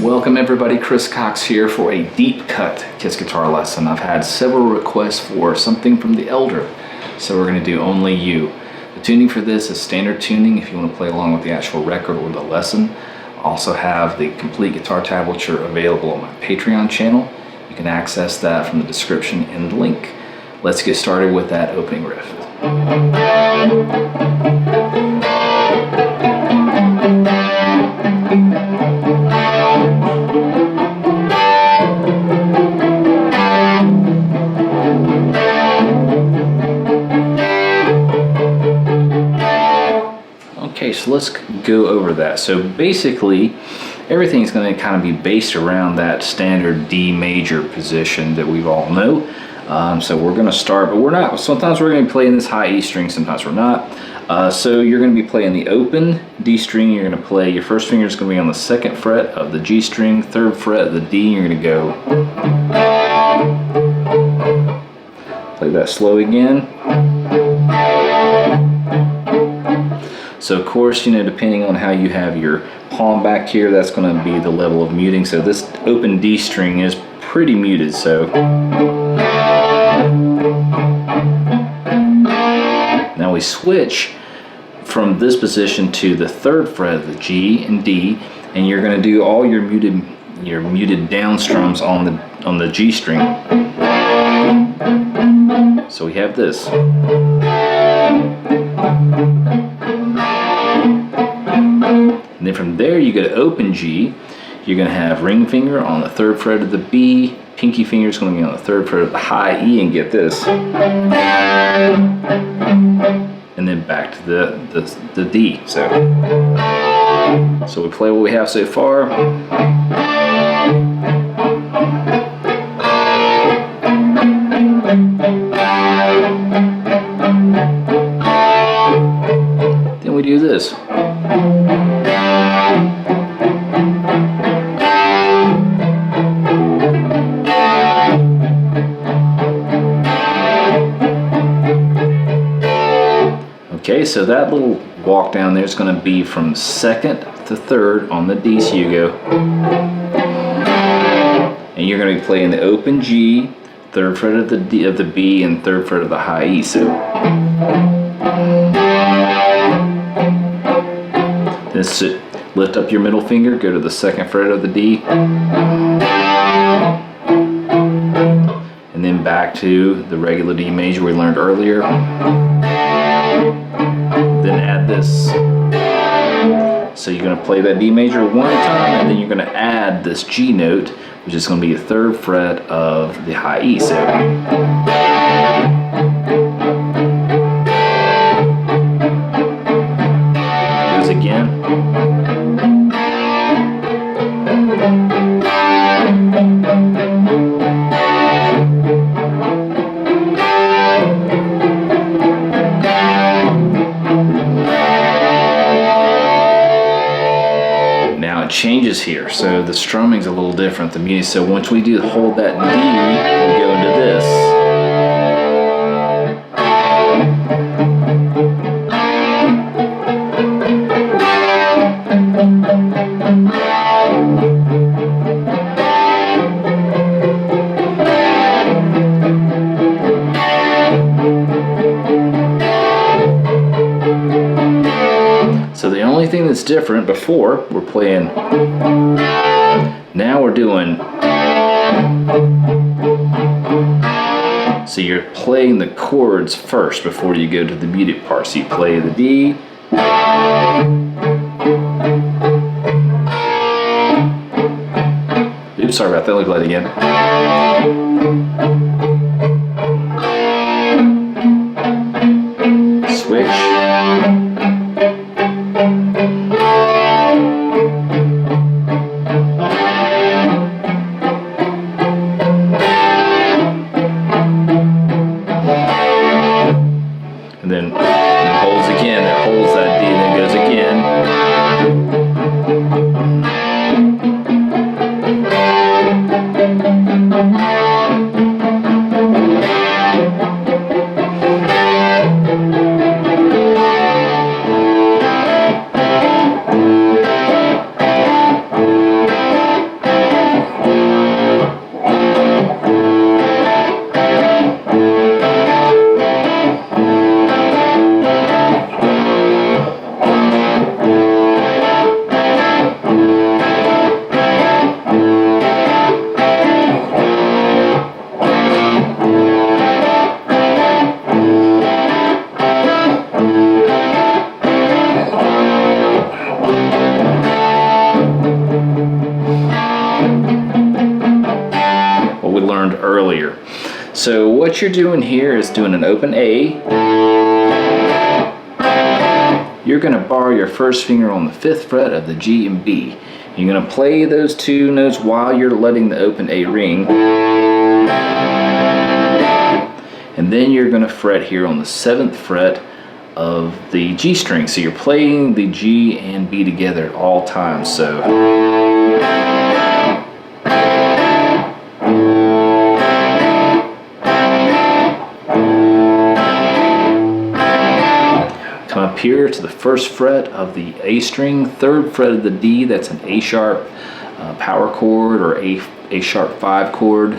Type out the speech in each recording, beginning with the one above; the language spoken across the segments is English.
Welcome everybody, Chris Cox here for a deep cut kiss guitar lesson. I've had several requests for something from the Elder, so we're going to do Only You. The tuning for this is standard tuning if you want to play along with the actual record or the lesson. I also have the complete guitar tablature available on my Patreon channel. You can access that from the description and the link. Let's get started with that opening riff. Okay, so let's go over that. So basically, everything's going to kind of be based around that standard D major position that we've all know. So we're going to start, but we're not. Sometimes we're going to be playing this high E string, sometimes we're not. So you're going to be playing the open D string. You're going to play, your first finger is going to be on the 2nd fret of the G string, 3rd fret of the D. You're going to go. Play that slow again. So of course, you know, depending on how you have your palm back here, that's going to be the level of muting. So this open D string is pretty muted. So now we switch from this position to the 3rd fret of the G and D, and you're going to do all your muted down strums on the G string. So we have this. And then from there you go to open G. You're going to have ring finger on the 3rd fret of the B, pinky finger is going to be on the 3rd fret of the high E, and get this. And then back to the D. So we play what we have so far. Then we do this. Okay, so that little walk down there is going to be from 2nd to 3rd on the D. So you go, and you're going to be playing the open G, 3rd fret of the D of the B, and 3rd fret of the high E. So then lift up your middle finger, go to the 2nd fret of the D, and then back to the regular D major we learned earlier. Then add this. So you're going to play that D major one time, and then you're going to add this G note, which is going to be the 3rd fret of the high E. So goes again. Changes here, so the strumming's a little different. The music. So once we do hold that D, we go into this. So the only thing that's different, before we're playing, now we're doing, so you're playing the chords first before you go to the muted part. So you play the D, oops, sorry about that, let me play it again. Switch. earlier. So what you're doing here is doing an open A. You're going to bar your first finger on the 5th fret of the G and B. You're going to play those two notes while you're letting the open A ring. And then you're going to fret here on the 7th fret of the G string. So you're playing the G and B together at all times. So come up here to the 1st fret of the A string, 3rd fret of the D, that's an A sharp power chord or A sharp 5 chord.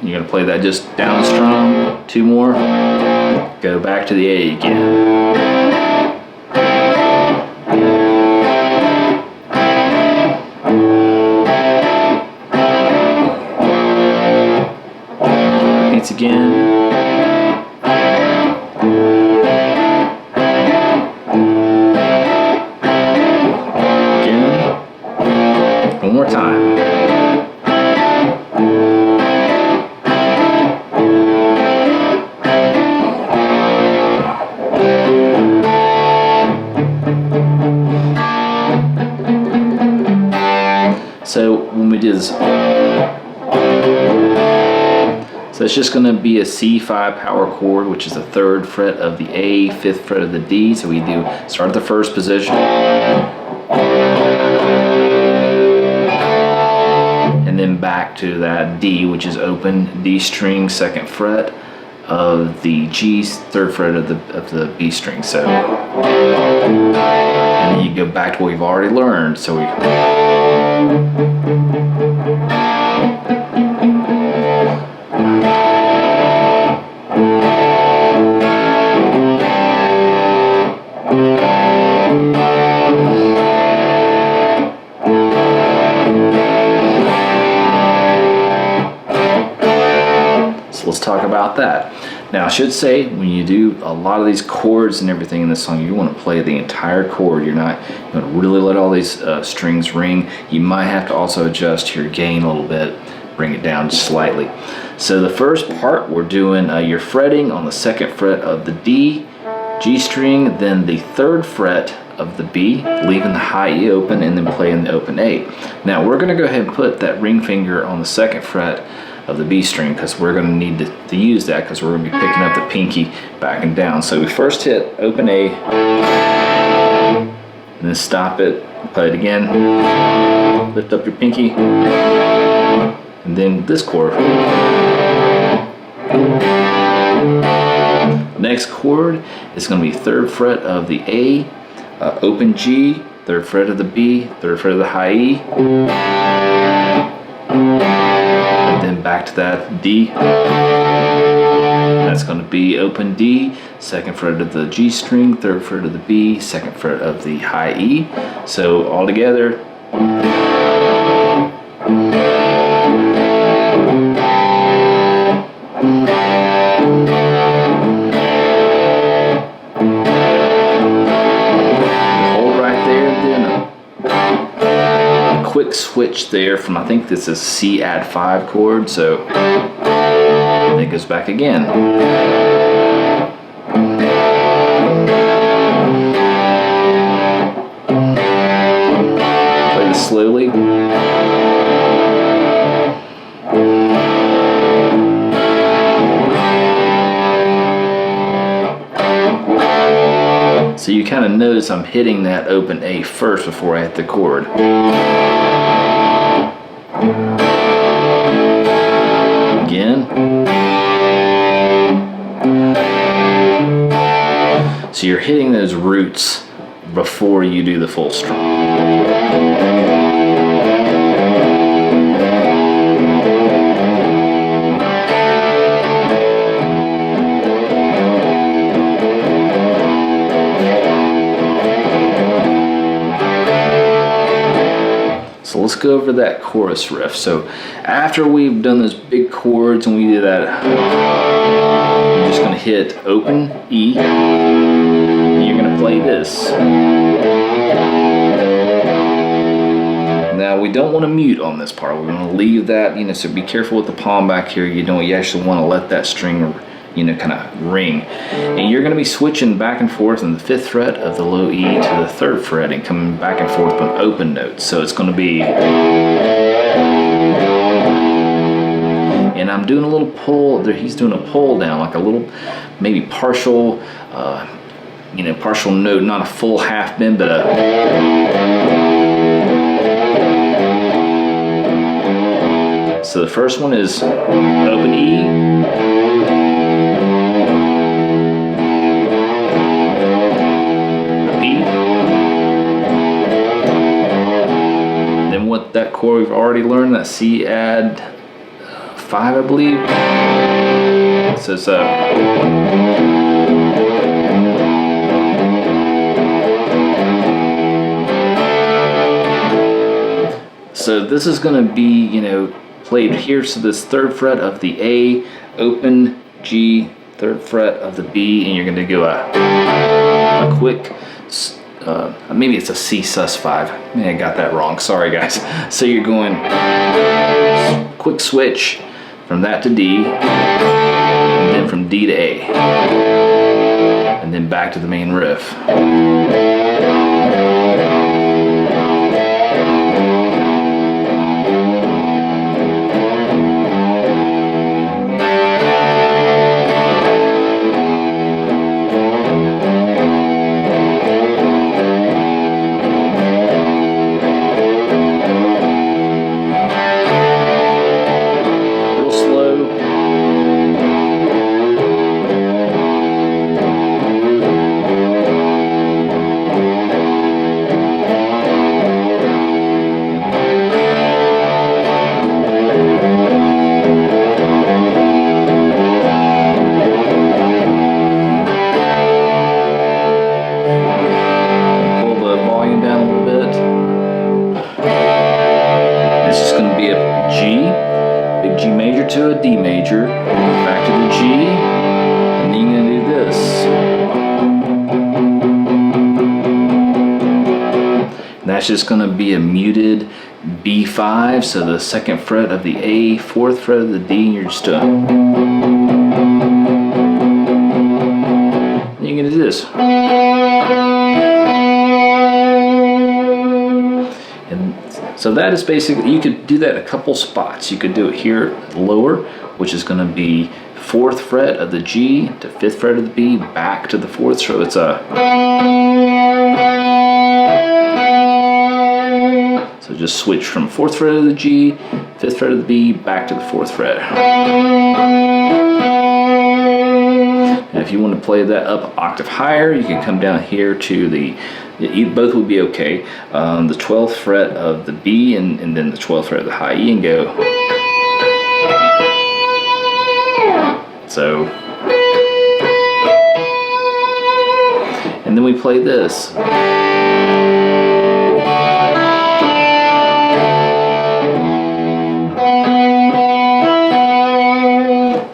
You're going to play that just down strum, 2 more, go back to the A again. Repeats again. One more time. So when we do this, so it's just going to be a C5 power chord, which is the 3rd fret of the A, 5th fret of the D. So we do start at the 1st position, and then back to that D, which is open D string, 2nd fret of the G, 3rd fret of the B string. So, and then you go back to what we've already learned. So we. Let's talk about that. Now I should say, when you do a lot of these chords and everything in this song, you want to play the entire chord. You're not going to really let all these strings ring. You might have to also adjust your gain a little bit, bring it down just slightly. So the first part, we're doing you're fretting on the 2nd fret of the D, G string, then the 3rd fret of the B, leaving the high E open, and then playing the open A. Now we're going to go ahead and put that ring finger on the 2nd fret of the B string, because we're going to need to use that, because we're going to be picking up the pinky back and down. So we first hit open A, and then stop it, play it again, lift up your pinky, and then this chord. Next chord is going to be 3rd fret of the A, open G, 3rd fret of the B, 3rd fret of the high E, and then back to that D. That's going to be open D, 2nd fret of the G string, 3rd fret of the B, 2nd fret of the high E. So all together. Quick switch there from, I think this is C add 5 chord, so it goes back again. Play this slowly. So you kind of notice I'm hitting that open A first before I hit the chord. Again. So you're hitting those roots before you do the full strum. So let's go over that chorus riff. So after we've done those big chords and we do that, you're just going to hit open E, and you're going to play this. Now we don't want to mute on this part. We want to leave that, so be careful with the palm back here. You actually want to let that string, kind of ring. And you're going to be switching back and forth in the 5th fret of the low E to the 3rd fret and coming back and forth on open notes. So it's going to be, and I'm doing a little pull there. He's doing a pull down, like a little, maybe partial, partial note, not a full half bend, but so the first one is open E, B, then what that chord we've already learned, that C add 5, I believe. So it's so this is going to be, played here. So this 3rd fret of the A, open G, 3rd fret of the B, and you're going to go a quick, maybe it's a C sus5. I got that wrong. Sorry, guys. So you're going quick switch from that to D, and then from D to A, and then back to the main riff. To a D major, back to the G, and then you're going to do this. And that's just going to be a muted B5, so the 2nd fret of the A, 4th fret of the D, and you're just doing. And you're going to do this. So that is basically, you could do that a couple spots. You could do it here lower, which is going to be 4th fret of the G to 5th fret of the B, back to the 4th. So it's so just switch from 4th fret of the G, 5th fret of the B, back to the 4th fret. And if you want to play that up an octave higher, you can come down here to the, both would be okay, the 12th fret of the B and then the 12th fret of the high E, and go. So, and then we play this.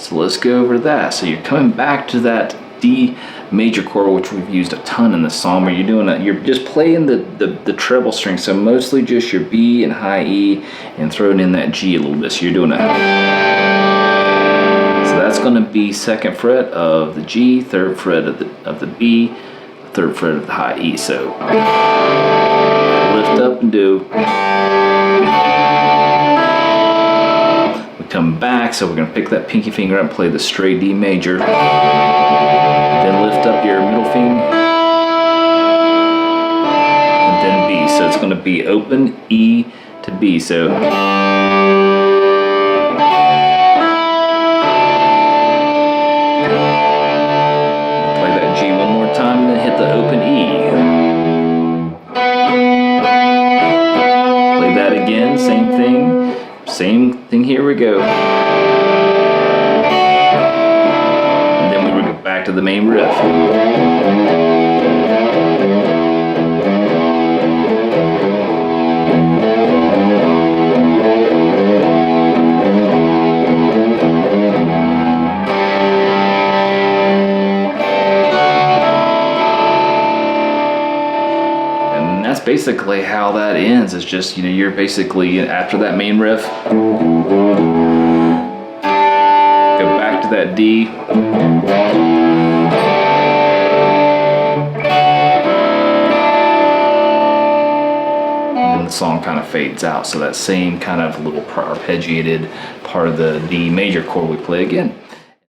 So let's go over that. So you're coming back to that D major chord, which we've used a ton in the song, where you're just playing the treble string, so mostly just your B and high E, and throwing in that G a little bit. So you're doing so that's going to be 2nd fret of the G, 3rd fret of the B, 3rd fret of the high E. So lift up and do. We come back, so we're going to pick that pinky finger up and play the straight D major. Then lift up your middle finger, and then B. So it's going to be open E to B. So play that G one more time, and then hit the open E. Play that again, same thing. Here we go. Back to the main riff. that's basically how that ends. It's just, you know, you're basically, after that main riff, go back to that D. And the song kind of fades out. So that same kind of little arpeggiated part of the D major chord we play again.